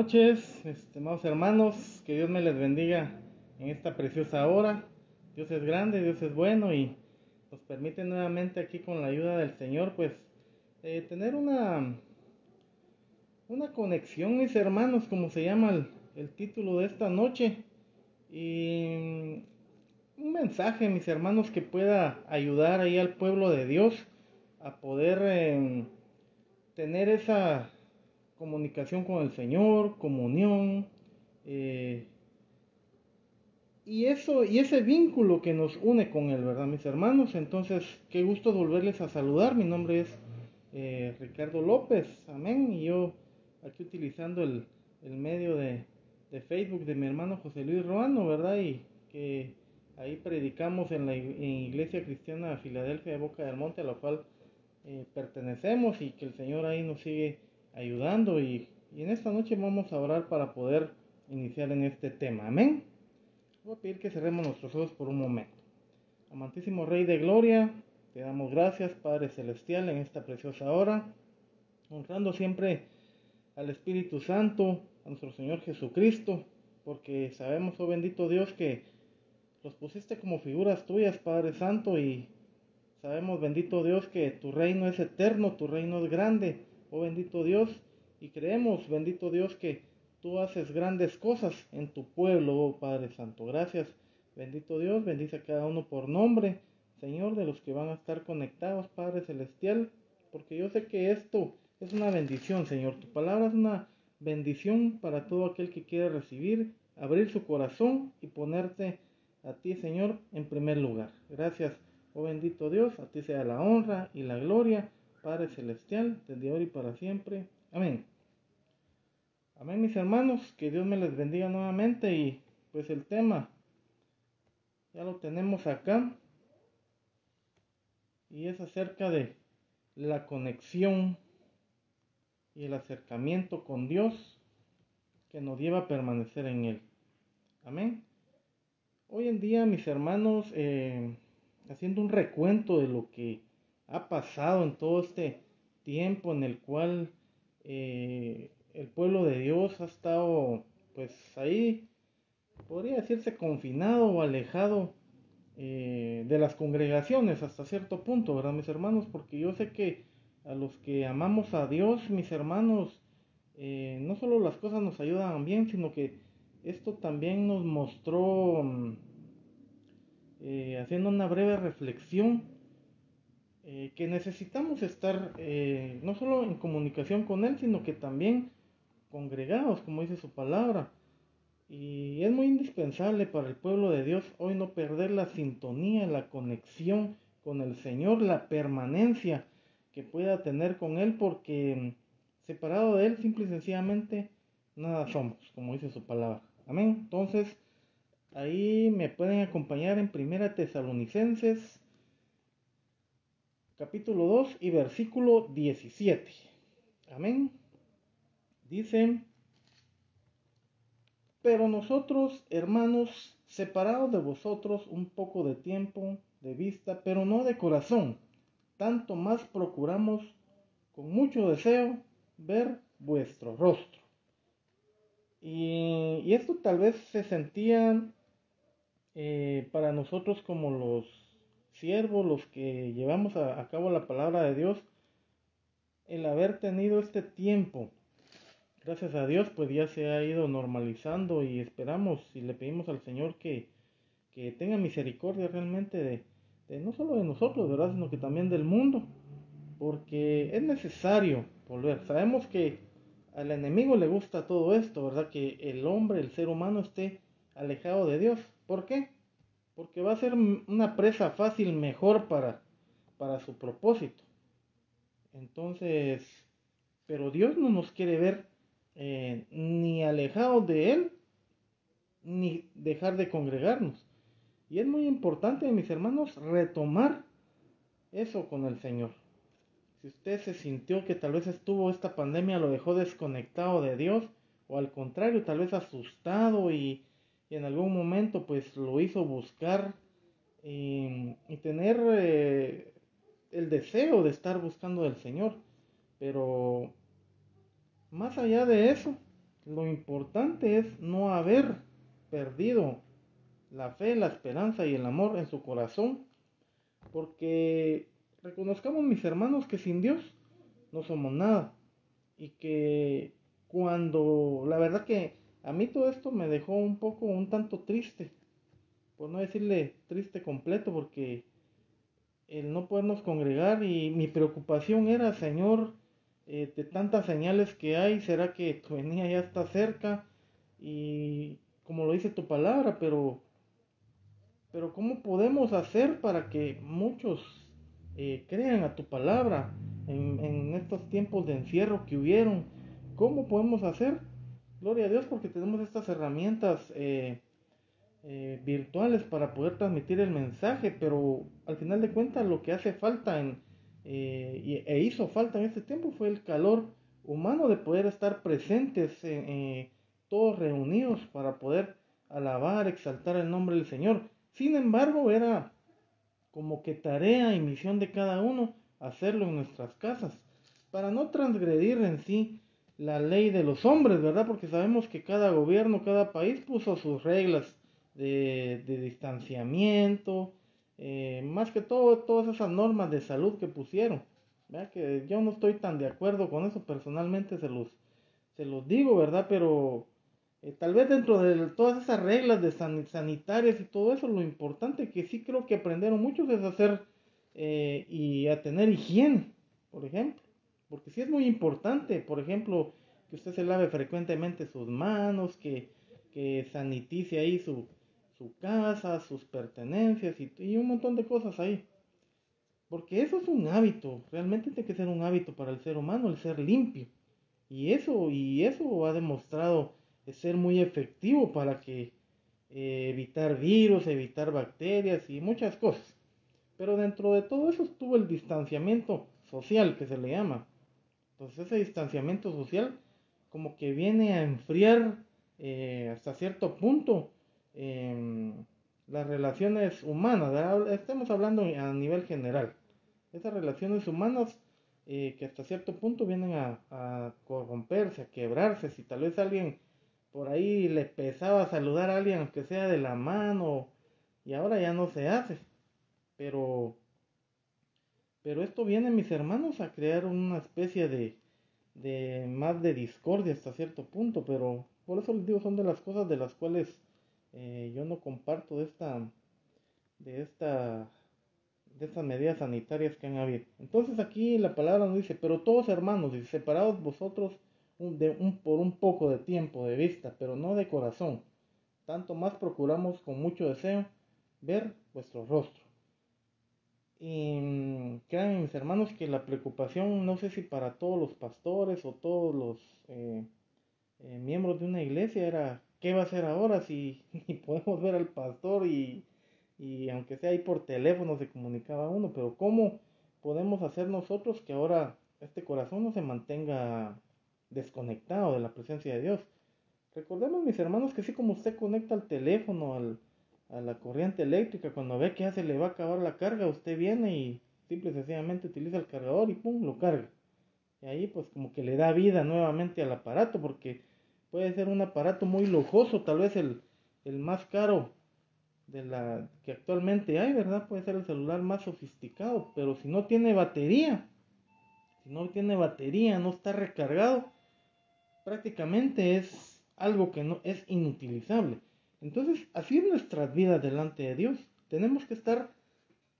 noches, estimados hermanos, que Dios me les bendiga en esta preciosa hora. Dios es grande, Dios es bueno y nos permite nuevamente aquí con la ayuda del Señor, pues tener una conexión, mis hermanos, como se llama el título de esta noche, y un mensaje, mis hermanos, que pueda ayudar ahí al pueblo de Dios a poder tener esa comunicación con el Señor, comunión, eh, y ese vínculo que nos une con Él, ¿verdad, mis hermanos? Entonces, qué gusto volverles a saludar. Mi nombre es Ricardo López, amén. Y yo aquí utilizando el medio de Facebook de mi hermano José Luis Roano, ¿verdad? Y que ahí predicamos en la Iglesia Cristiana Filadelfia de Boca del Monte, a la cual pertenecemos, y que el Señor ahí nos sigue ayudando. Y en esta noche vamos a orar para poder iniciar en este tema, amén. Voy a pedir que cerremos nuestros ojos por un momento. Amantísimo Rey de Gloria, te damos gracias, Padre Celestial, en esta preciosa hora, honrando siempre al Espíritu Santo, a nuestro Señor Jesucristo, porque sabemos, oh bendito Dios, que los pusiste como figuras tuyas, Padre Santo, y sabemos, bendito Dios, que tu reino es eterno, tu reino es grande, oh bendito Dios, y creemos, bendito Dios, que tú haces grandes cosas en tu pueblo, oh Padre Santo. Gracias, bendito Dios, bendice a cada uno por nombre, Señor, de los que van a estar conectados, Padre Celestial, porque yo sé que esto es una bendición, Señor. Tu palabra es una bendición para todo aquel que quiere recibir, abrir su corazón y ponerte a ti, Señor, en primer lugar. Gracias, oh bendito Dios, a ti sea la honra y la gloria, Padre Celestial, desde ahora y para siempre. Amén. Amén, mis hermanos, que Dios me les bendiga nuevamente. Y pues el tema ya lo tenemos acá, y es acerca de la conexión y el acercamiento con Dios que nos lleva a permanecer en Él. Amén. Hoy en día, mis hermanos, haciendo un recuento de lo que ha pasado en todo este tiempo en el cual el pueblo de Dios ha estado, pues ahí, podría decirse, confinado o alejado de las congregaciones hasta cierto punto, ¿verdad, mis hermanos? Porque yo sé que a los que amamos a Dios, mis hermanos, no solo las cosas nos ayudan bien, sino que esto también nos mostró, haciendo una breve reflexión, que necesitamos estar no solo en comunicación con Él, sino que también congregados, como dice su palabra. Y es muy indispensable para el pueblo de Dios hoy no perder la sintonía, la conexión con el Señor, la permanencia que pueda tener con Él, porque separado de Él, simple y sencillamente, nada somos, como dice su palabra. Amén. Entonces, ahí me pueden acompañar en Primera Tesalonicenses, capítulo 2 y versículo 17. Amén. Dice: pero nosotros, hermanos, separados de vosotros un poco de tiempo, de vista, pero no de corazón, tanto más procuramos con mucho deseo ver vuestro rostro. Y esto tal vez se sentía para nosotros como los siervos, los que llevamos a cabo la palabra de Dios, el haber tenido este tiempo. Gracias a Dios, pues ya se ha ido normalizando, y esperamos y le pedimos al Señor que tenga misericordia realmente de no solo de nosotros, ¿verdad? Sino que también del mundo, porque es necesario volver. Sabemos que al enemigo le gusta todo esto, ¿verdad? Que el hombre, el ser humano, esté alejado de Dios. ¿Por qué? Porque va a ser una presa fácil, mejor para su propósito. Entonces, pero Dios no nos quiere ver ni alejados de Él, ni dejar de congregarnos. Y es muy importante, mis hermanos, retomar eso con el Señor. Si usted se sintió que tal vez esta pandemia lo dejó desconectado de Dios, o al contrario, tal vez asustado, y en algún momento pues lo hizo buscar y tener el deseo de estar buscando del Señor. Pero más allá de eso, Lo importante es no haber perdido la fe, la esperanza y el amor en su corazón, porque reconozcamos, mis hermanos, que sin Dios no somos nada, y que cuando, la verdad que a mí todo esto me dejó un tanto triste, por no decirle triste completo, porque el no podernos congregar, y mi preocupación era, Señor, de tantas señales que hay, ¿será que tu venida ya está cerca? Y como lo dice tu palabra, pero ¿cómo podemos hacer para que muchos crean a tu palabra en estos tiempos de encierro que hubieron? ¿Cómo podemos hacer? Gloria a Dios, porque tenemos estas herramientas virtuales para poder transmitir el mensaje, pero al final de cuentas lo que hace falta e hizo falta en este tiempo fue el calor humano de poder estar presentes, todos reunidos para poder alabar, exaltar el nombre del Señor. Sin embargo, era como que tarea y misión de cada uno hacerlo en nuestras casas, para no transgredir en sí la ley de los hombres, ¿verdad? Porque sabemos que cada gobierno, cada país puso sus reglas de distanciamiento, más que todo, todas esas normas de salud que pusieron, ¿verdad? Que yo no estoy tan de acuerdo con eso, personalmente se los digo, ¿verdad? Pero tal vez dentro de todas esas reglas de sanitarias y todo eso, lo importante que sí creo que aprendieron muchos es hacer y a tener higiene, por ejemplo. Porque sí es muy importante, por ejemplo, que usted se lave frecuentemente sus manos, que sanitice ahí su casa, sus pertenencias y un montón de cosas ahí. Porque eso es un hábito, realmente tiene que ser un hábito para el ser humano, el ser limpio. Y eso ha demostrado ser muy efectivo para que evitar virus, evitar bacterias y muchas cosas. Pero dentro de todo eso estuvo el distanciamiento social, que se le llama. Entonces ese distanciamiento social como que viene a enfriar hasta cierto punto em, las relaciones humanas, ¿verdad? Estamos hablando a nivel general. Esas relaciones humanas que hasta cierto punto vienen a corromperse, a quebrarse. Si tal vez alguien por ahí le pesaba saludar a alguien, aunque sea de la mano, y ahora ya no se hace. Pero, pero esto viene, mis hermanos, a crear una especie de más de discordia hasta cierto punto. Pero por eso les digo, son de las cosas de las cuales yo no comparto de esta de estas medidas sanitarias que han habido. Entonces aquí la palabra nos dice, pero todos hermanos, dice, separados vosotros por un poco de tiempo de vista, pero no de corazón. Tanto más procuramos con mucho deseo ver vuestro rostro. Y créanme, mis hermanos, que la preocupación, no sé si para todos los pastores o todos los miembros de una iglesia, era qué va a hacer ahora si ni podemos ver al pastor y aunque sea ahí por teléfono se comunicaba uno, pero ¿cómo podemos hacer nosotros que ahora este corazón no se mantenga desconectado de la presencia de Dios? Recordemos, mis hermanos, que así como usted conecta el teléfono a la corriente eléctrica, cuando ve que ya se le va a acabar la carga, usted viene y simple y sencillamente utiliza el cargador y pum, lo carga. Y ahí pues como que le da vida nuevamente al aparato, porque puede ser un aparato muy lujoso, tal vez el más caro de la que actualmente hay, ¿verdad? Puede ser el celular más sofisticado, pero si no tiene batería, no está recargado, prácticamente es algo que no es inutilizable. Entonces, así es nuestras vidas delante de Dios. Tenemos que estar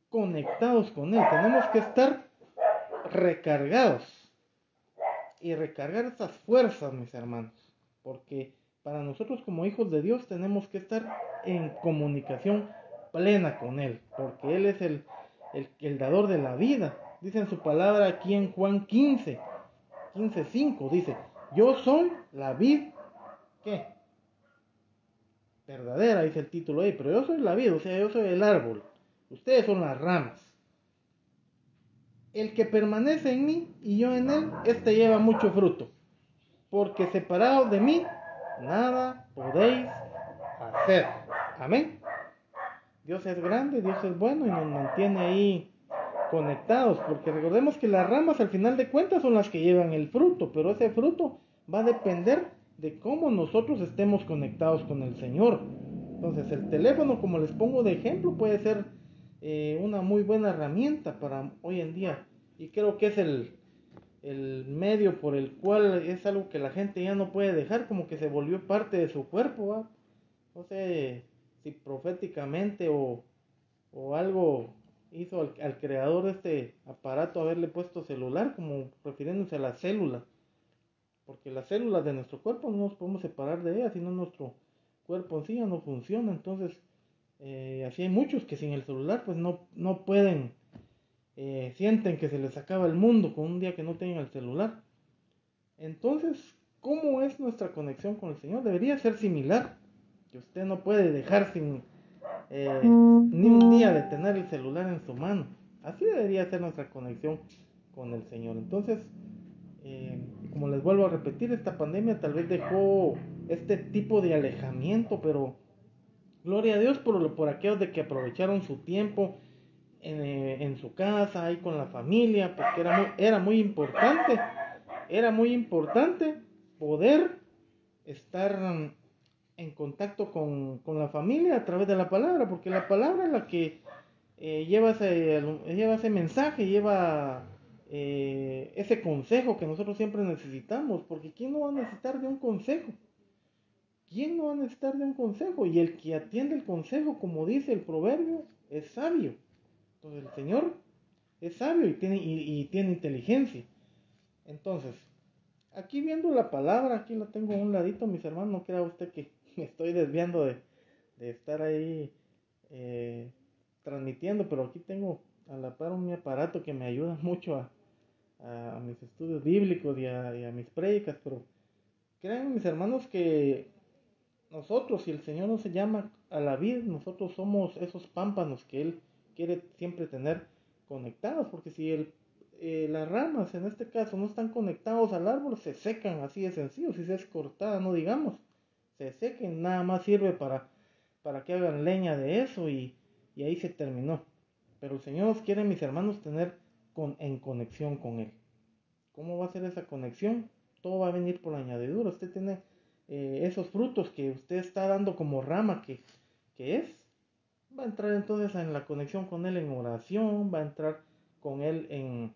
conectados con Él, tenemos que estar recargados y recargar estas fuerzas, mis hermanos, porque para nosotros como hijos de Dios tenemos que estar en comunicación plena con Él, porque Él es el dador de la vida. Dice en su palabra aquí en Juan 15:5, dice, yo soy la vid, ¿qué? Verdadera, dice el título ahí, pero yo soy la vid, o sea, yo soy el árbol, ustedes son las ramas. El que permanece en mí y yo en él, este lleva mucho fruto, porque separados de mí, nada podéis hacer. Amén. Dios es grande, Dios es bueno y nos mantiene ahí conectados, porque recordemos que las ramas al final de cuentas son las que llevan el fruto, pero ese fruto va a depender de cómo nosotros estemos conectados con el Señor. Entonces el teléfono, como les pongo de ejemplo, puede ser una muy buena herramienta para hoy en día. Y creo que es el medio por el cual es algo que la gente ya no puede dejar, como que se volvió parte de su cuerpo, ¿va? No sé si proféticamente o algo hizo al creador de este aparato haberle puesto celular, como refiriéndose a la célula, porque las células de nuestro cuerpo no nos podemos separar de ellas, sino nuestro cuerpo en sí ya no funciona. Entonces así hay muchos que sin el celular pues no pueden, sienten que se les acaba el mundo con un día que no tengan el celular. Entonces, ¿cómo es nuestra conexión con el Señor? Debería ser similar, que usted no puede dejar sin ni un día de tener el celular en su mano. Así debería ser nuestra conexión con el Señor. Entonces, como les vuelvo a repetir, esta pandemia tal vez dejó este tipo de alejamiento, pero gloria a Dios por aquellos de que aprovecharon su tiempo en su casa, ahí con la familia, porque era muy importante poder estar en contacto con la familia a través de la palabra, porque la palabra es la que lleva ese mensaje, lleva ese consejo que nosotros siempre necesitamos, porque ¿quién no va a necesitar de un consejo? ¿Quién no va a necesitar de un consejo? Y el que atiende el consejo, como dice el proverbio, es sabio. Entonces el Señor es sabio y tiene inteligencia. Entonces, aquí viendo la palabra, aquí la tengo a un ladito, mis hermanos, no crea usted que me estoy desviando de estar ahí transmitiendo, pero aquí tengo a la par un aparato que me ayuda mucho a mis estudios bíblicos y a mis prédicas. Pero créanme, mis hermanos, que nosotros, si el Señor nos llama a la vida, nosotros somos esos pámpanos que Él quiere siempre tener conectados, porque si las ramas en este caso no están conectados al árbol, se secan, así de sencillo. Si se es cortada, no digamos, se sequen, nada más sirve para que hagan leña de eso y ahí se terminó. Pero el Señor nos quiere, mis hermanos, tener en conexión con Él. ¿Cómo va a ser esa conexión? Todo va a venir por añadidura. Usted tiene esos frutos que usted está dando como rama va a entrar entonces en la conexión con Él en oración, va a entrar con Él en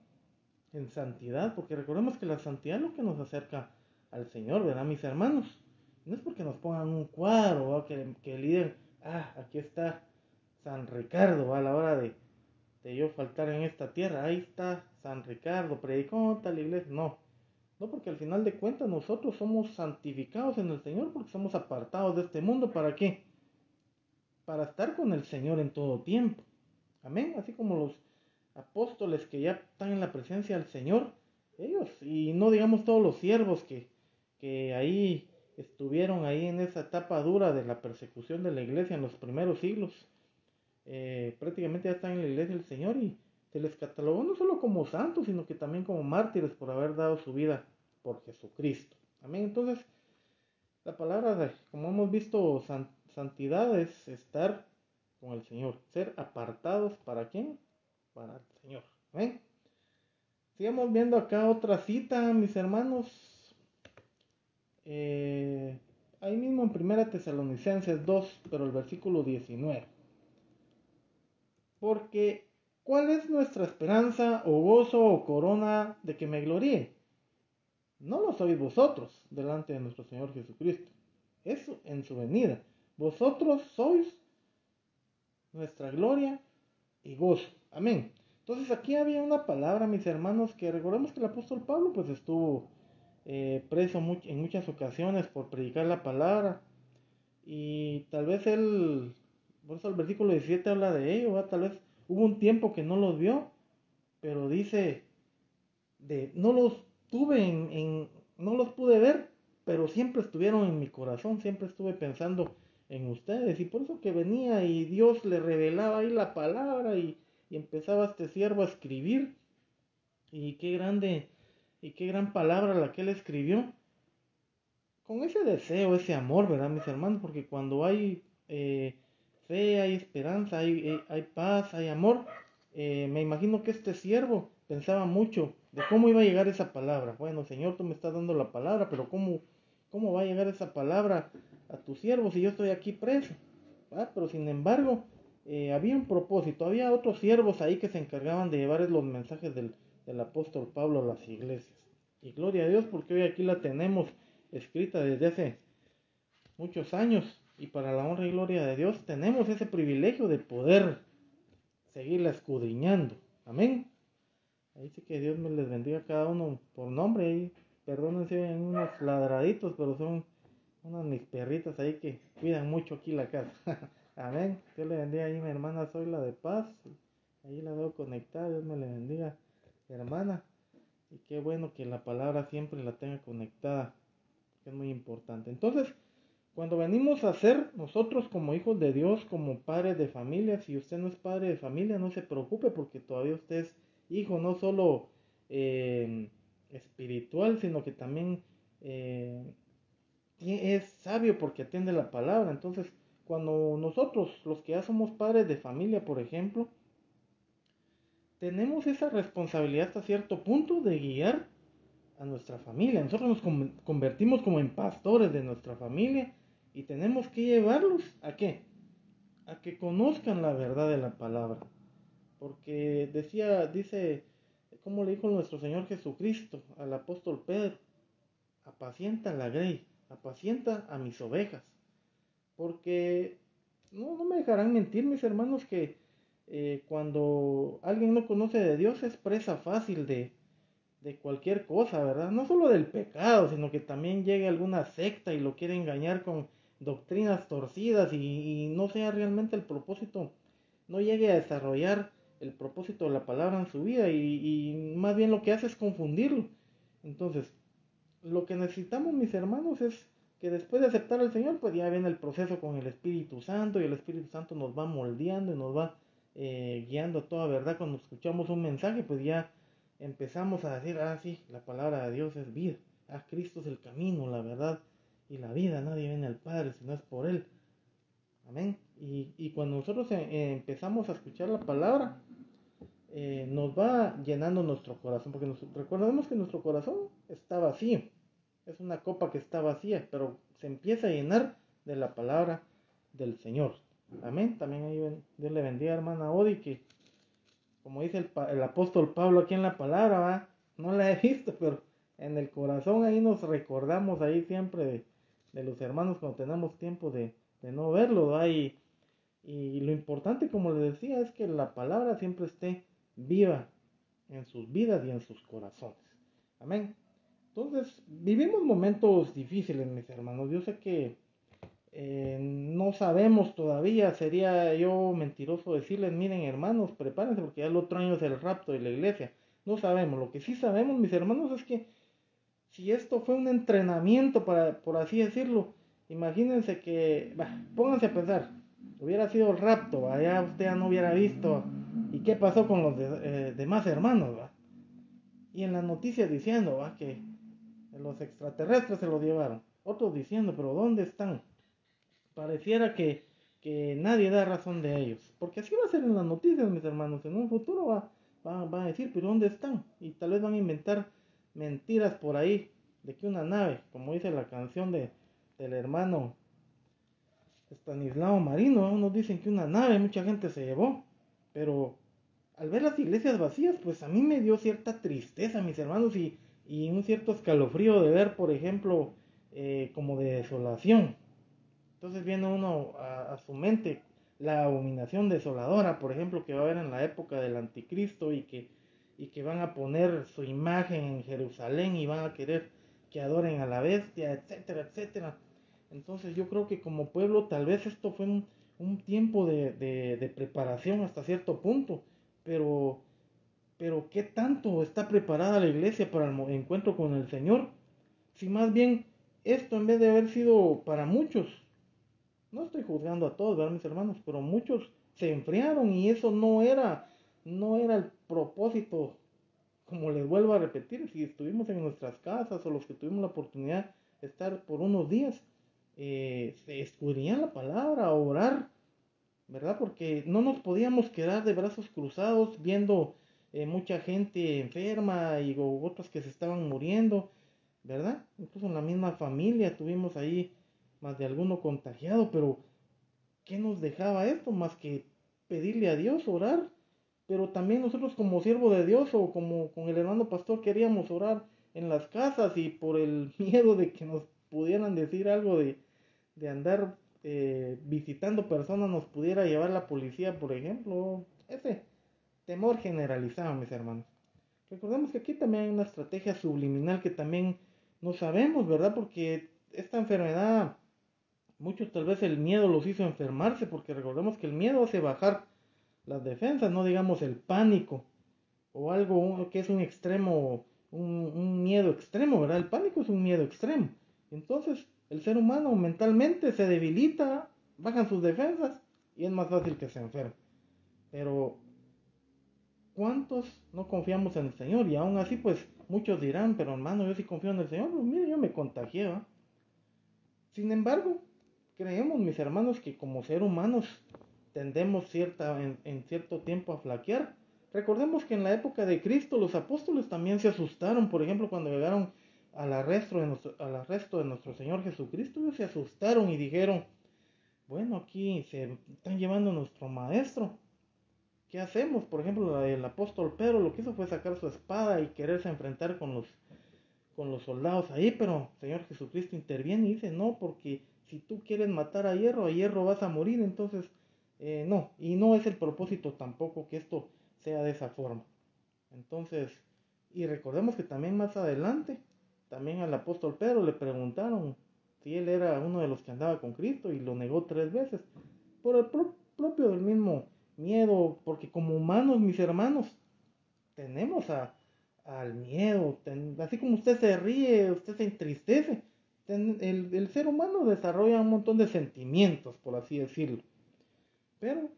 santidad, porque recordemos que la santidad es lo que nos acerca al Señor, ¿verdad, mis hermanos? No es porque nos pongan un cuadro, ¿va? Que el líder, aquí está San Ricardo, ¿va? A la hora de yo faltar en esta tierra, ahí está San Ricardo, predicó tal iglesia. No, porque al final de cuentas nosotros somos santificados en el Señor, porque somos apartados de este mundo. ¿Para qué? Para estar con el Señor en todo tiempo. Amén. Así como los apóstoles que ya están en la presencia del Señor, ellos, y no digamos todos los siervos que ahí estuvieron ahí en esa etapa dura de la persecución de la iglesia en los primeros siglos, prácticamente ya están en la iglesia del Señor y se les catalogó no solo como santos, sino que también como mártires por haber dado su vida por Jesucristo. Amén. Entonces, la palabra, como hemos visto, santidad es estar con el Señor, ser apartados. ¿Para quién? Para el Señor. Amén. Sigamos viendo acá otra cita, mis hermanos. Ahí mismo en 1 Tesalonicenses 2, pero el versículo 19. Porque, ¿cuál es nuestra esperanza o gozo o corona de que me gloríe? No lo sois vosotros delante de nuestro Señor Jesucristo. Eso en su venida. Vosotros sois nuestra gloria y gozo. Amén. Entonces aquí había una palabra, mis hermanos, que recordemos que el apóstol Pablo pues estuvo preso en muchas ocasiones por predicar la palabra. Y tal vez por eso el versículo 17 habla de ello, ¿va? Tal vez hubo un tiempo que no los vio, pero dice, no los tuve no los pude ver, pero siempre estuvieron en mi corazón, siempre estuve pensando en ustedes, y por eso que venía y Dios le revelaba ahí la palabra y empezaba este siervo a escribir, y qué grande y qué gran palabra la que él escribió, con ese deseo, ese amor, ¿verdad, mis hermanos? Porque cuando hay fe, hay esperanza, hay paz, hay amor. Me imagino que este siervo pensaba mucho de cómo iba a llegar esa palabra. Bueno, Señor, tú me estás dando la palabra, pero ¿cómo va a llegar esa palabra a tus siervos si yo estoy aquí preso? Pero sin embargo, había un propósito, había otros siervos ahí que se encargaban de llevar los mensajes del apóstol Pablo a las iglesias. Y gloria a Dios porque hoy aquí la tenemos escrita desde hace muchos años, y para la honra y gloria de Dios tenemos ese privilegio de poder seguirla escudriñando. Amén. Ahí sí que Dios me les bendiga a cada uno por nombre. Ahí, perdónense en unos ladraditos, pero son unas mis perritas ahí que cuidan mucho aquí la casa. Amén. Dios le bendiga ahí mi hermana Zoila de Paz. Ahí la veo conectada. Dios me le bendiga, hermana. Y qué bueno que la palabra siempre la tenga conectada, que es muy importante. Entonces, cuando venimos a ser nosotros como hijos de Dios, como padres de familia, si usted no es padre de familia, no se preocupe porque todavía usted es hijo, no solo espiritual, sino que también es sabio porque atiende la palabra. Entonces, cuando nosotros, los que ya somos padres de familia, por ejemplo, tenemos esa responsabilidad hasta cierto punto de guiar a nuestra familia. Nosotros nos convertimos como en pastores de nuestra familia y tenemos que llevarlos ¿a qué? A que conozcan la verdad de la palabra. Porque dice, como le dijo nuestro Señor Jesucristo al apóstol Pedro, apacienta la grey, apacienta a mis ovejas. Porque no me dejarán mentir mis hermanos que cuando alguien no conoce de Dios es presa fácil de cualquier cosa, ¿verdad? No solo del pecado, sino que también llegue alguna secta y lo quiere engañar con doctrinas torcidas y no sea realmente el propósito, no llegue a desarrollar el propósito de la palabra en su vida y más bien lo que hace es confundirlo. Entonces, lo que necesitamos, mis hermanos, es que después de aceptar al Señor, pues ya viene el proceso con el Espíritu Santo y el Espíritu Santo nos va moldeando y nos va guiando a toda verdad. Cuando escuchamos un mensaje, pues ya empezamos a decir, sí, la palabra de Dios es vida. Cristo es el camino, la verdad y la vida. Nadie viene al Padre si no es por Él. Amén. Y cuando nosotros empezamos a escuchar la palabra, nos va llenando nuestro corazón, porque recordemos que nuestro corazón está vacío. Es una copa que está vacía, pero se empieza a llenar de la palabra del Señor. Amén. También ahí Dios le bendiga, hermana Odi, que como dice el apóstol Pablo aquí en la palabra, ¿va? No la he visto, pero en el corazón ahí nos recordamos ahí siempre de los hermanos cuando tenemos tiempo de no verlos, ¿va? Y lo importante, como les decía, es que la palabra siempre esté viva en sus vidas y en sus corazones. Amén. Entonces, vivimos momentos difíciles, mis hermanos. Yo sé que no sabemos todavía, sería yo mentiroso decirles, miren hermanos, prepárense porque ya el otro año es el rapto de la iglesia. No sabemos, lo que sí sabemos, mis hermanos, es que si esto fue un entrenamiento, por así decirlo, imagínense que, pónganse a pensar, hubiera sido el rapto, ya usted ya no hubiera visto, ¿y qué pasó con los demás hermanos? ¿Va? Y en las noticias diciendo que los extraterrestres se los llevaron, otros diciendo, pero ¿dónde están? Pareciera que nadie da razón de ellos, porque así va a ser en las noticias, mis hermanos, en un futuro va a decir, pero ¿dónde están? Y tal vez van a inventar mentiras por ahí, de que una nave, como dice la canción del hermano Estanislao Marino, unos dicen que una nave, mucha gente se llevó, pero al ver las iglesias vacías, pues a mí me dio cierta tristeza, mis hermanos, y un cierto escalofrío de ver, por ejemplo, como de desolación. Entonces viene uno a su mente la abominación desoladora, por ejemplo, que va a haber en la época del anticristo y que van a poner su imagen en Jerusalén y van a querer que adoren a la bestia, etcétera, etcétera. Entonces yo creo que como pueblo tal vez esto fue un tiempo de preparación hasta cierto punto, pero ¿qué tanto está preparada la iglesia para el encuentro con el Señor? Si más bien esto en vez de haber sido para muchos, no estoy juzgando a todos, ¿verdad, mis hermanos? Pero muchos se enfriaron y eso no era el propósito. Como les vuelvo a repetir, si estuvimos en nuestras casas o los que tuvimos la oportunidad de estar por unos días, se escudriñar la palabra, orar, ¿verdad? Porque no nos podíamos quedar de brazos cruzados viendo mucha gente enferma y otros que se estaban muriendo. ¿verdad? Incluso en la misma familia tuvimos ahí más de alguno contagiado, pero ¿qué nos dejaba esto más que pedirle a Dios, orar? Pero también nosotros como siervo de Dios o como con el hermano pastor queríamos orar en las casas y por el miedo de que nos pudieran decir algo de andar visitando personas nos pudiera llevar la policía, por ejemplo. Ese temor generalizado, mis hermanos. Recordemos que aquí también hay una estrategia subliminal que también no sabemos, ¿verdad? Porque esta enfermedad, muchos tal vez el miedo los hizo enfermarse, porque recordemos que el miedo hace bajar las defensas, no digamos el pánico o algo que es un extremo, un miedo extremo, ¿verdad? El pánico es un miedo extremo. Entonces, el ser humano mentalmente se debilita, bajan sus defensas y es más fácil que se enferme. Pero ¿cuántos no confiamos en el Señor? Y aún así, pues muchos dirán, pero hermano, yo sí confío en el Señor. Pues mire, yo me contagié, ¿va? Sin embargo, creemos, mis hermanos, que como ser humanos tendemos en cierto tiempo a flaquear. Recordemos que en la época de Cristo los apóstoles también se asustaron, por ejemplo, cuando llegaron al arresto de nuestro Señor Jesucristo, ellos se asustaron y dijeron, bueno, aquí se están llevando a nuestro maestro. ¿Qué hacemos? Por ejemplo, el apóstol Pedro lo que hizo fue sacar su espada y quererse enfrentar con los soldados ahí, pero Señor Jesucristo interviene y dice, no, porque si tú quieres matar a hierro vas a morir, entonces no, y no es el propósito tampoco que esto sea de esa forma. Entonces, y recordemos que también más adelante, también al apóstol Pedro le preguntaron si él era uno de los que andaba con Cristo y lo negó 3 veces, por el propio del mismo miedo, porque como humanos, mis hermanos, tenemos al miedo, así como usted se ríe, usted se entristece, el ser humano desarrolla un montón de sentimientos, por así decirlo. Pero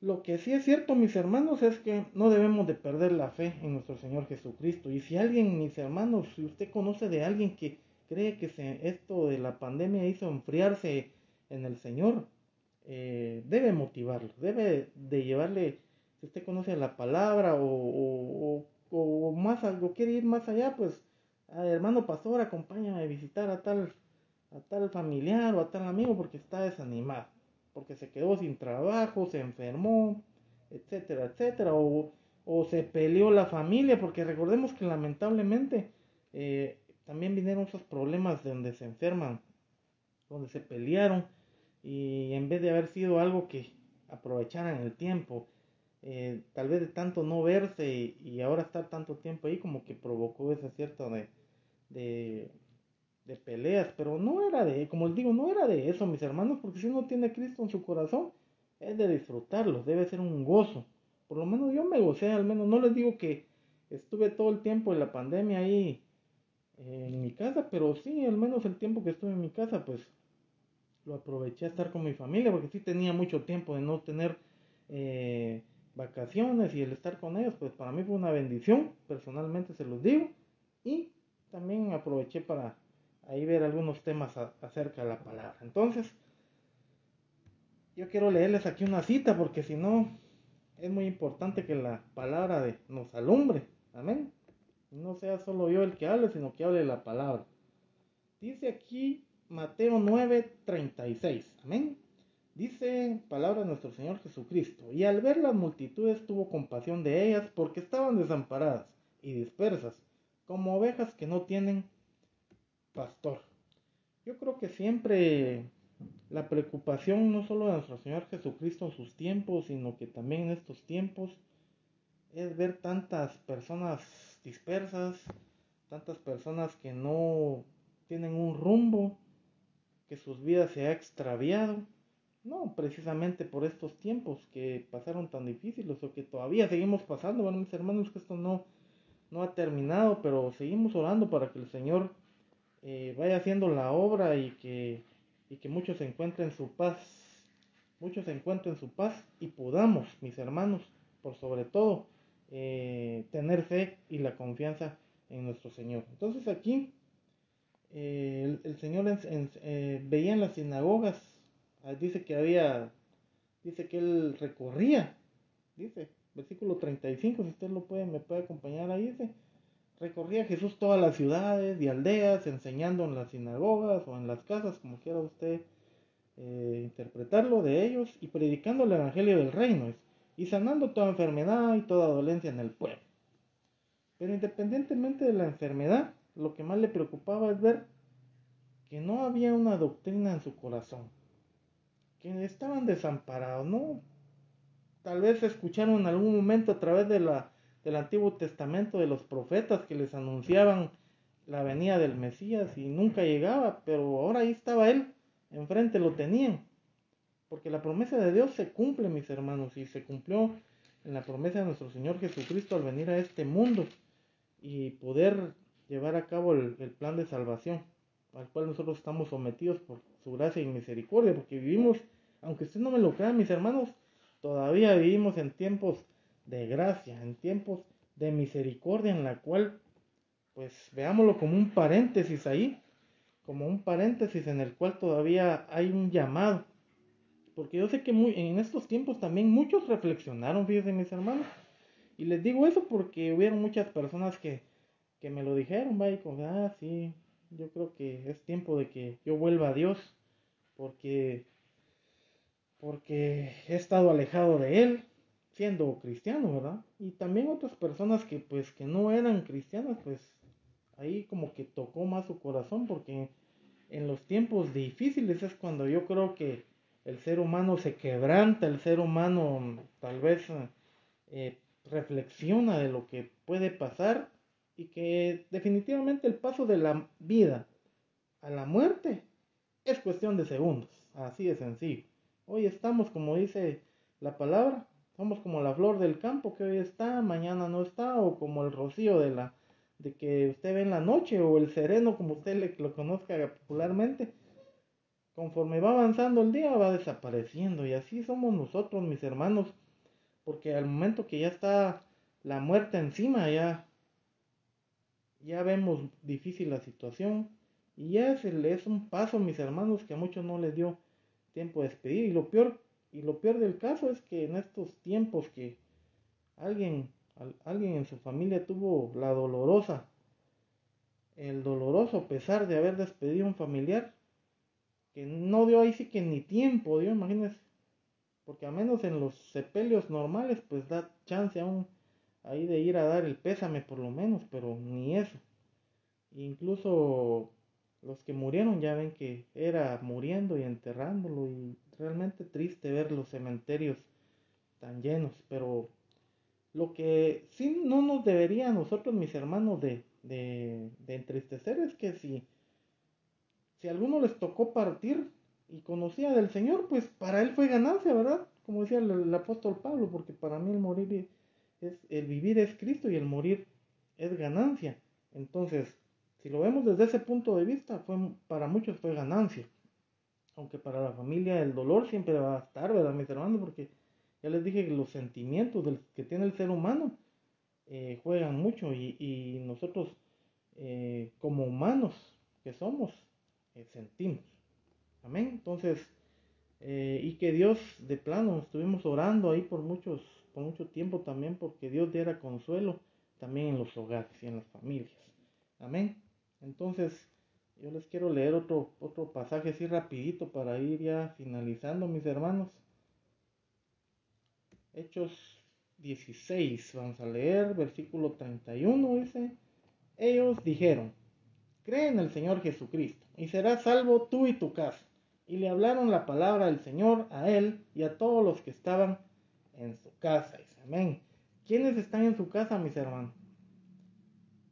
lo que sí es cierto, mis hermanos, es que no debemos de perder la fe en nuestro Señor Jesucristo. Y si alguien, mis hermanos, si usted conoce de alguien que cree que esto de la pandemia hizo enfriarse en el Señor, debe motivarlo, debe de llevarle, si usted conoce la palabra o más algo, quiere ir más allá, pues, hermano pastor, acompáñame a visitar a tal familiar o a tal amigo porque está desanimado, porque se quedó sin trabajo, se enfermó, etcétera, etcétera, o se peleó la familia, porque recordemos que lamentablemente también vinieron esos problemas de donde se enferman, donde se pelearon, y en vez de haber sido algo que aprovecharan el tiempo, tal vez de tanto no verse y ahora estar tanto tiempo ahí, como que provocó ese cierto de, de peleas, pero no era como les digo, no era de eso, mis hermanos, porque si uno tiene a Cristo en su corazón, es de disfrutarlo, debe ser un gozo. Por lo menos yo me gocé, al menos no les digo que estuve todo el tiempo en la pandemia ahí en mi casa, pero sí, al menos el tiempo que estuve en mi casa, pues lo aproveché a estar con mi familia, porque sí tenía mucho tiempo de no tener eh, vacaciones, y el estar con ellos, pues para mí fue una bendición, personalmente se los digo, y también aproveché para ahí ver algunos temas acerca de la palabra. Entonces, yo quiero leerles aquí una cita, porque si no, es muy importante que la palabra nos alumbre, amén. No sea solo yo el que hable, sino que hable la palabra. Dice aquí Mateo 9:36, amén. Dice palabra de nuestro Señor Jesucristo, y al ver las multitudes tuvo compasión de ellas porque estaban desamparadas y dispersas, como ovejas que no tienen pastor. Yo creo que siempre la preocupación no solo de nuestro Señor Jesucristo en sus tiempos, sino que también en estos tiempos, es ver tantas personas dispersas, tantas personas que no tienen un rumbo, que sus vidas se ha extraviado. No, precisamente por estos tiempos que pasaron tan difíciles o que todavía seguimos pasando. Bueno, mis hermanos, que esto no ha terminado, pero seguimos orando para que el Señor vaya haciendo la obra y que muchos encuentren su paz. Muchos encuentren su paz y podamos, mis hermanos, por sobre todo, tener fe y la confianza en nuestro Señor. Entonces aquí el Señor veía en las sinagogas, dice que él recorría, dice, versículo 35, si usted me puede acompañar ahí, dice, recorría Jesús todas las ciudades y aldeas, enseñando en las sinagogas o en las casas, como quiera usted interpretarlo de ellos, y predicando el evangelio del reino, y sanando toda enfermedad y toda dolencia en el pueblo. Pero independientemente de la enfermedad, lo que más le preocupaba es ver que no había una doctrina en su corazón, que estaban desamparados, ¿no? Tal vez escucharon en algún momento a través del Antiguo Testamento de los profetas que les anunciaban la venida del Mesías y nunca llegaba, pero ahora ahí estaba él, enfrente lo tenían, porque la promesa de Dios se cumple, mis hermanos, y se cumplió en la promesa de nuestro Señor Jesucristo al venir a este mundo y poder llevar a cabo el plan de salvación al cual nosotros estamos sometidos por su gracia y misericordia, porque vivimos, aunque usted no me lo crea, mis hermanos, todavía vivimos en tiempos de gracia, en tiempos de misericordia, en la cual, pues veámoslo como un paréntesis ahí, como un paréntesis en el cual todavía hay un llamado, porque yo sé que en estos tiempos también muchos reflexionaron, fíjense mis hermanos, y les digo eso porque hubieron muchas personas que me lo dijeron, va, y como, sí, yo creo que es tiempo de que yo vuelva a Dios, porque he estado alejado de Él, siendo cristiano, ¿verdad? Y también otras personas que pues que no eran cristianas, pues ahí como que tocó más su corazón, porque en los tiempos difíciles es cuando yo creo que el ser humano se quebranta, el ser humano tal vez reflexiona de lo que puede pasar y que definitivamente el paso de la vida a la muerte es cuestión de segundos, así de sencillo. Hoy estamos, como dice la palabra, somos como la flor del campo que hoy está, mañana no está, o como el rocío de que usted ve en la noche, o el sereno como usted lo conozca popularmente. Conforme va avanzando el día va desapareciendo, y así somos nosotros, mis hermanos, porque al momento que ya está la muerte encima, ya vemos difícil la situación, y ya es un paso, mis hermanos, que a muchos no les dio tiempo de despedir. Y lo peor del caso es que en estos tiempos que alguien en su familia tuvo el doloroso pesar de haber despedido a un familiar, que no dio ahí sí que ni tiempo dio, imagínense, porque a menos en los sepelios normales pues da chance aún ahí de ir a dar el pésame por lo menos, pero ni eso. Incluso los que murieron ya ven que era muriendo y enterrándolo, y realmente triste ver los cementerios tan llenos. Pero lo que sí no nos debería a nosotros, mis hermanos, de entristecer es que si a alguno les tocó partir y conocía del Señor, pues para él fue ganancia, ¿verdad? Como decía el apóstol Pablo, porque para mí el vivir es Cristo y el morir es ganancia. Entonces, si lo vemos desde ese punto de vista, para muchos fue ganancia. Aunque para la familia el dolor siempre va a estar, ¿verdad, mis hermanos? Porque ya les dije que los sentimientos que tiene el ser humano juegan mucho, y nosotros como humanos que somos, sentimos. Amén. Entonces, y que Dios de plano, estuvimos orando ahí por mucho tiempo también, porque Dios diera consuelo también en los hogares y en las familias. Amén. Entonces, yo les quiero leer otro pasaje así rapidito para ir ya finalizando, mis hermanos. Hechos 16, vamos a leer, versículo 31, dice: ellos dijeron: cree en el Señor Jesucristo, y serás salvo tú y tu casa. Y le hablaron la palabra del Señor a él y a todos los que estaban en su casa. Dice, amén. ¿Quiénes están en su casa, mis hermanos?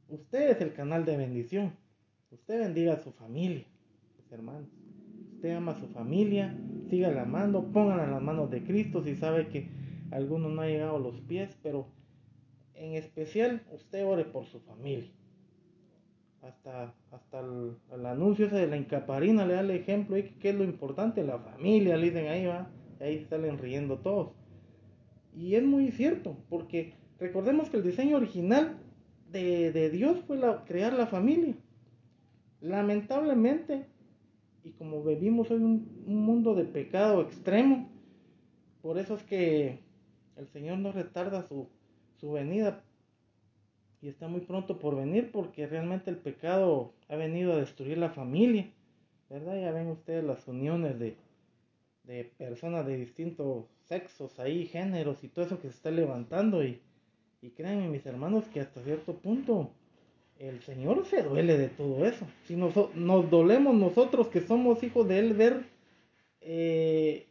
Usted es el canal de bendición. Usted bendiga a su familia, mis hermanos. Usted ama a su familia, sígala amando, pónganla en las manos de Cristo si sabe que alguno no ha llegado a los pies, pero en especial usted ore por su familia. Hasta el anuncio ese de la Incaparina le da el ejemplo y que es lo importante, la familia, le dicen ahí, va, y ahí salen riendo todos. Y es muy cierto, porque recordemos que el diseño original de Dios fue crear la familia. Lamentablemente, y como vivimos hoy un mundo de pecado extremo, por eso es que el Señor no retarda su venida, y está muy pronto por venir, porque realmente el pecado ha venido a destruir la familia, ¿verdad? Ya ven ustedes las uniones de personas de distintos sexos ahí, géneros y todo eso que se está levantando, y créanme mis hermanos que hasta cierto punto el Señor se duele de todo eso. Si nos dolemos nosotros que somos hijos de Él ver eh,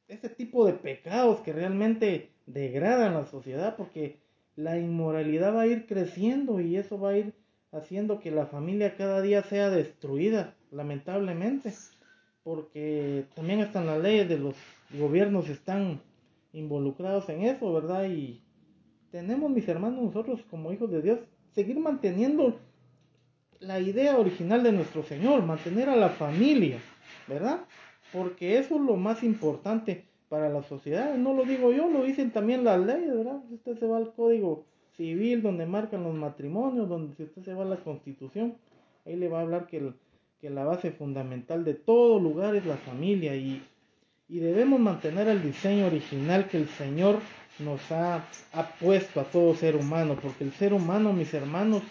ese tipo de pecados que realmente degradan la sociedad, porque la inmoralidad va a ir creciendo y eso va a ir haciendo que la familia cada día sea destruida, lamentablemente, porque también están las leyes de los gobiernos están involucrados en eso, ¿verdad? Y tenemos, mis hermanos, nosotros como hijos de Dios, seguir manteniendo la idea original de nuestro Señor, mantener a la familia, ¿verdad? Porque eso es lo más importante para la sociedad. No lo digo yo, lo dicen también las leyes, ¿verdad? Si usted se va al Código Civil, donde marcan los matrimonios, donde si usted se va a la Constitución, ahí le va a hablar que la base fundamental de todo lugar es la familia, y debemos mantener el diseño original que el Señor nos ha puesto a todo ser humano, porque el ser humano, mis hermanos,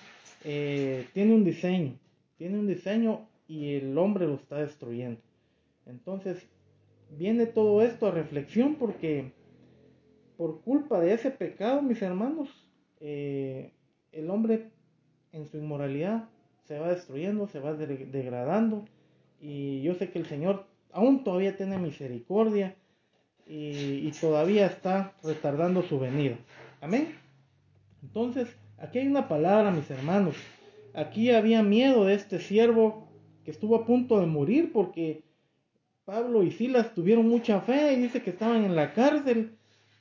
tiene un diseño y el hombre lo está destruyendo. Entonces, viene todo esto a reflexión porque por culpa de ese pecado, mis hermanos, el hombre en su inmoralidad se va destruyendo, se va degradando, y yo sé que el Señor aún todavía tiene misericordia y todavía está retardando su venida. Amén. Entonces, aquí hay una palabra, mis hermanos. Aquí había miedo de este siervo que estuvo a punto de morir, porque Pablo y Silas tuvieron mucha fe y dice que estaban en la cárcel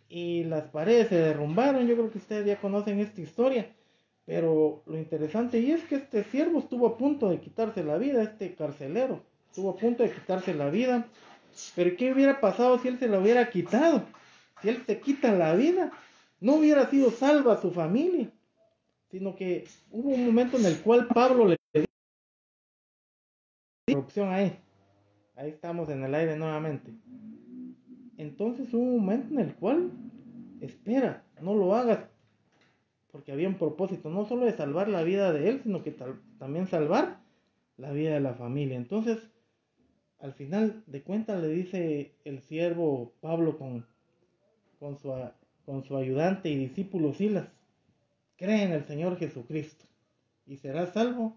y las paredes se derrumbaron. Yo creo que ustedes ya conocen esta historia. Pero lo interesante y es que este siervo estuvo a punto de quitarse la vida, este carcelero estuvo a punto de quitarse la vida. Pero ¿qué hubiera pasado si él se la hubiera quitado? Si él se quita la vida, no hubiera sido salva su familia, sino que hubo un momento en el cual Pablo le dio corrupción ahí. Ahí estamos en el aire nuevamente. Entonces hubo un momento en el cual, espera, no lo hagas, porque había un propósito, no solo de salvar la vida de él, sino que también salvar la vida de la familia. Entonces, al final de cuentas le dice el siervo Pablo con su, con su ayudante y discípulo Silas: cree en el Señor Jesucristo y serás salvo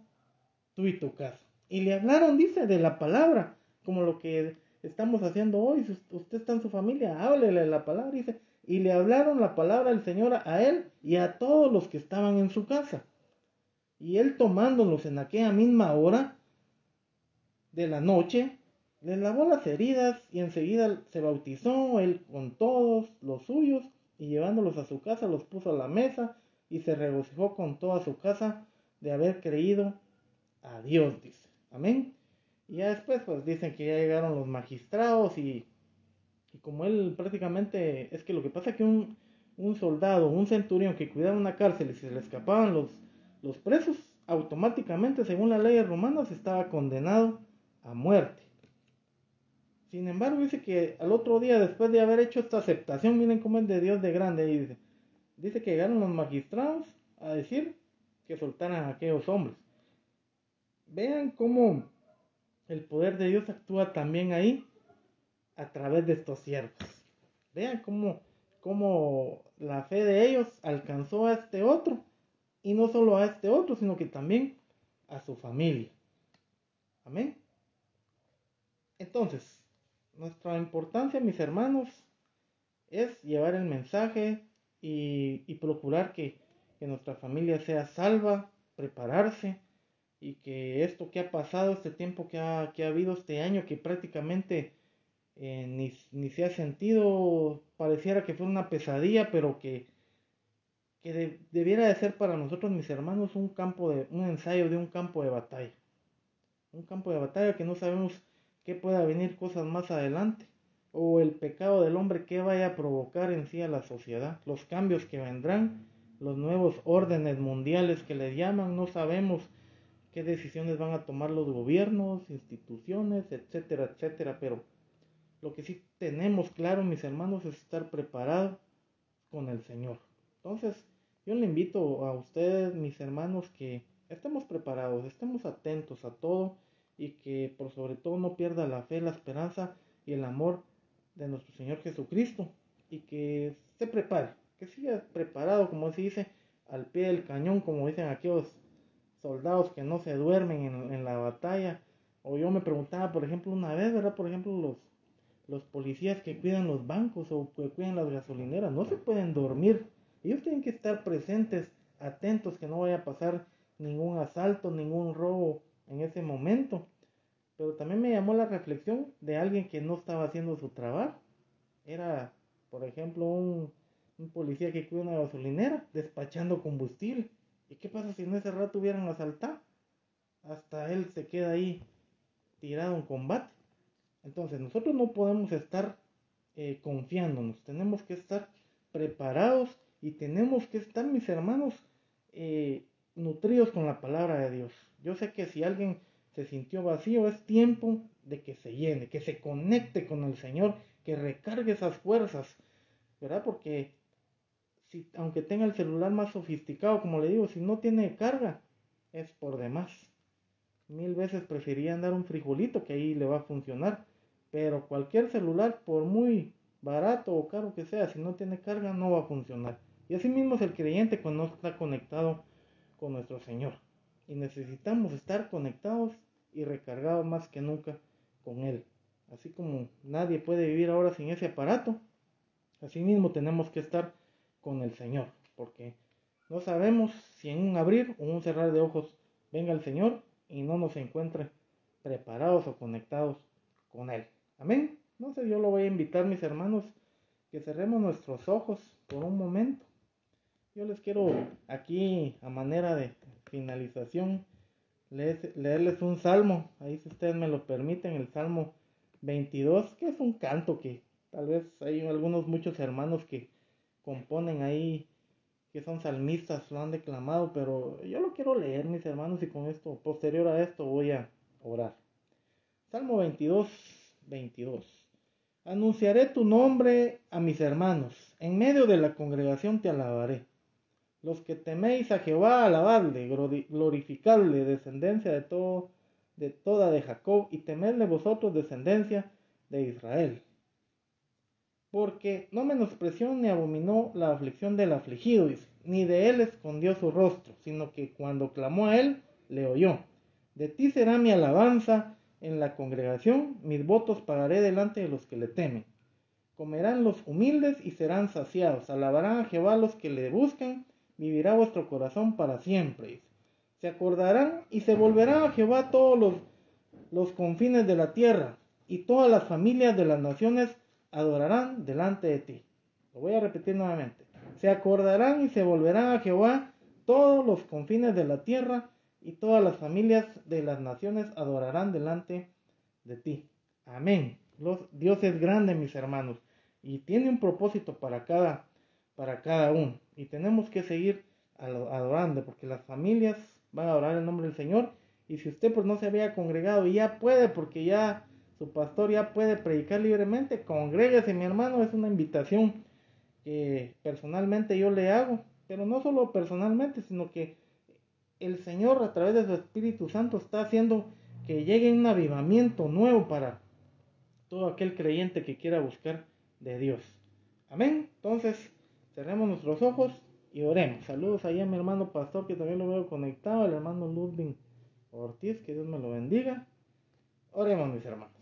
tú y tu casa. Y le hablaron, dice, de la palabra, como lo que estamos haciendo hoy. Si usted está en su familia, háblele la palabra, dice. Y le hablaron la palabra del Señor a él y a todos los que estaban en su casa. Y él, tomándolos en aquella misma hora de la noche, les lavó las heridas y enseguida se bautizó él con todos los suyos, y llevándolos a su casa los puso a la mesa y se regocijó con toda su casa de haber creído a Dios, dice. Amén. Y ya después pues dicen que ya llegaron los magistrados, y como él prácticamente, es que lo que pasa es que un soldado, un centurión que cuidaba una cárcel y se le escapaban los presos, automáticamente según las leyes romanas estaba condenado a muerte. Sin embargo, dice que al otro día, después de haber hecho esta aceptación, miren cómo es de Dios de grande, y dice que llegaron los magistrados a decir que soltaran a aquellos hombres. Vean cómo el poder de Dios actúa también ahí a través de estos siervos. Vean cómo la fe de ellos alcanzó a este otro, y no solo a este otro, sino que también a su familia. Amén. Entonces, nuestra importancia, mis hermanos, es llevar el mensaje y procurar que nuestra familia sea salva, prepararse, y que esto que ha pasado, este tiempo que ha habido este año, que prácticamente ni se ha sentido, pareciera que fue una pesadilla, pero que debiera de ser para nosotros, mis hermanos, un ensayo de un campo de batalla. Un campo de batalla que no sabemos qué pueda venir cosas más adelante, o el pecado del hombre que vaya a provocar en sí a la sociedad, los cambios que vendrán, los nuevos órdenes mundiales que le llaman. No sabemos qué decisiones van a tomar los gobiernos, instituciones, etcétera, etcétera, pero lo que sí tenemos claro, mis hermanos, es estar preparados con el Señor. Entonces, Yo le invito a ustedes, mis hermanos, que estemos preparados, estemos atentos a todo y que por sobre todo no pierda la fe, la esperanza y el amor de nuestro Señor Jesucristo y que se prepare, que siga preparado, como se dice, al pie del cañón, como dicen aquellos soldados que no se duermen en la batalla. O yo me preguntaba, por ejemplo, una vez, ¿verdad? Por ejemplo, los policías que cuidan los bancos o que cuidan las gasolineras, no se pueden dormir. Ellos tienen que estar presentes, atentos, que no vaya a pasar ningún asalto, ningún robo en ese momento. Pero también me llamó la reflexión de alguien que no estaba haciendo su trabajo. Era, por ejemplo, un policía que cuida una gasolinera despachando combustible. ¿Y qué pasa si en ese rato hubieran asaltado? Hasta él se queda ahí tirado en combate. Entonces nosotros no podemos estar confiándonos, tenemos que estar preparados y tenemos que estar, mis hermanos, nutridos con la palabra de Dios. Yo sé que si alguien se sintió vacío, es tiempo de que se llene, que se conecte con el Señor, que recargue esas fuerzas, ¿verdad? Porque si, aunque tenga el celular más sofisticado, como le digo, si no tiene carga, es por demás. Mil veces preferiría andar un frijolito que ahí le va a funcionar. Pero cualquier celular, por muy barato o caro que sea, si no tiene carga, no va a funcionar. Y así mismo es el creyente cuando no está conectado con nuestro Señor. Y necesitamos estar conectados y recargados más que nunca con Él. Así como nadie puede vivir ahora sin ese aparato, así mismo tenemos que estar con el Señor. Porque no sabemos si en un abrir o un cerrar de ojos venga el Señor y no nos encuentre preparados o conectados con Él. Amén. Entonces yo lo voy a invitar, mis hermanos, que cerremos nuestros ojos por un momento. Yo les quiero aquí, a manera de finalización, leerles un salmo. Ahí, si ustedes me lo permiten, el Salmo 22, que es un canto que tal vez hay muchos hermanos que componen ahí, que son salmistas, lo han declamado, pero yo lo quiero leer, mis hermanos, y con esto, posterior a esto, voy a orar. Salmo 22, 22. Anunciaré tu nombre a mis hermanos, en medio de la congregación te alabaré. Los que teméis a Jehová, alabadle, glorificadle, descendencia de toda de Jacob, y temedle vosotros, descendencia de Israel. Porque no menospreció ni abominó la aflicción del afligido, ni de él escondió su rostro, sino que cuando clamó a él, le oyó. De ti será mi alabanza en la congregación, mis votos pagaré delante de los que le temen. Comerán los humildes y serán saciados, alabarán a Jehová los que le buscan, vivirá vuestro corazón para siempre. Se acordarán y se volverán a Jehová todos los confines de la tierra, y todas las familias de las naciones adorarán delante de ti. Lo voy a repetir nuevamente. Se acordarán y se volverán a Jehová todos los confines de la tierra, y todas las familias de las naciones adorarán delante de ti. Amén. Dios es grande, mis hermanos, y tiene un propósito para cada uno. Y tenemos que seguir adorando, porque las familias van a adorar el nombre del Señor. Y si usted pues no se había congregado y ya puede, porque ya su pastor ya puede predicar libremente, congréguese, mi hermano. Es una invitación que personalmente yo le hago, pero no solo personalmente, sino que el Señor a través de su Espíritu Santo está haciendo que llegue un avivamiento nuevo para todo aquel creyente que quiera buscar de Dios. Amén. Entonces, cerremos nuestros ojos y oremos. Saludos ahí a mi hermano pastor, que también lo veo conectado, el hermano Ludwig Ortiz, que Dios me lo bendiga. Oremos, mis hermanos.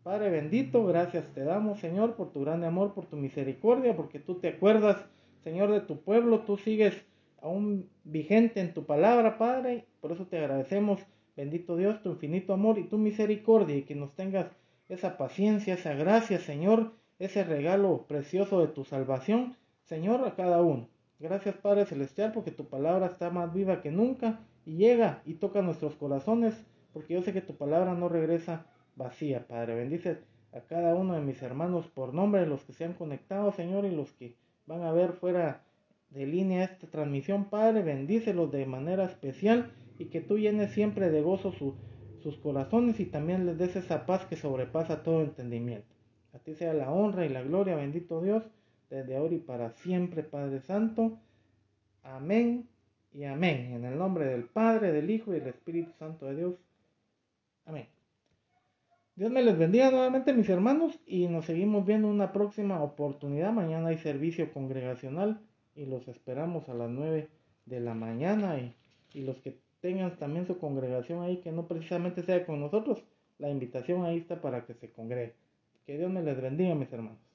Padre bendito, gracias te damos, Señor, por tu grande amor, por tu misericordia, porque tú te acuerdas, Señor, de tu pueblo, tú sigues aún vigente en tu palabra, Padre. Por eso te agradecemos, bendito Dios, tu infinito amor y tu misericordia, y que nos tengas esa paciencia, esa gracia, Señor, ese regalo precioso de tu salvación, Señor, a cada uno. Gracias, Padre Celestial, porque tu palabra está más viva que nunca y llega y toca nuestros corazones, porque yo sé que tu palabra no regresa vacía, Padre. Bendice a cada uno de mis hermanos por nombre, los que se han conectado, Señor, y los que van a ver fuera de línea esta transmisión, Padre. Bendícelos de manera especial y que tú llenes siempre de gozo sus corazones, y también les des esa paz que sobrepasa todo entendimiento. A ti sea la honra y la gloria, bendito Dios, desde ahora y para siempre, Padre Santo. Amén y amén. En el nombre del Padre, del Hijo y del Espíritu Santo de Dios. Amén. Dios me les bendiga nuevamente, mis hermanos, y nos seguimos viendo en una próxima oportunidad. Mañana hay servicio congregacional y los esperamos a las 9 de la mañana. Y los que tengan también su congregación ahí, que no precisamente sea con nosotros, la invitación ahí está para que se congregue. Que Dios me les bendiga, mis hermanos.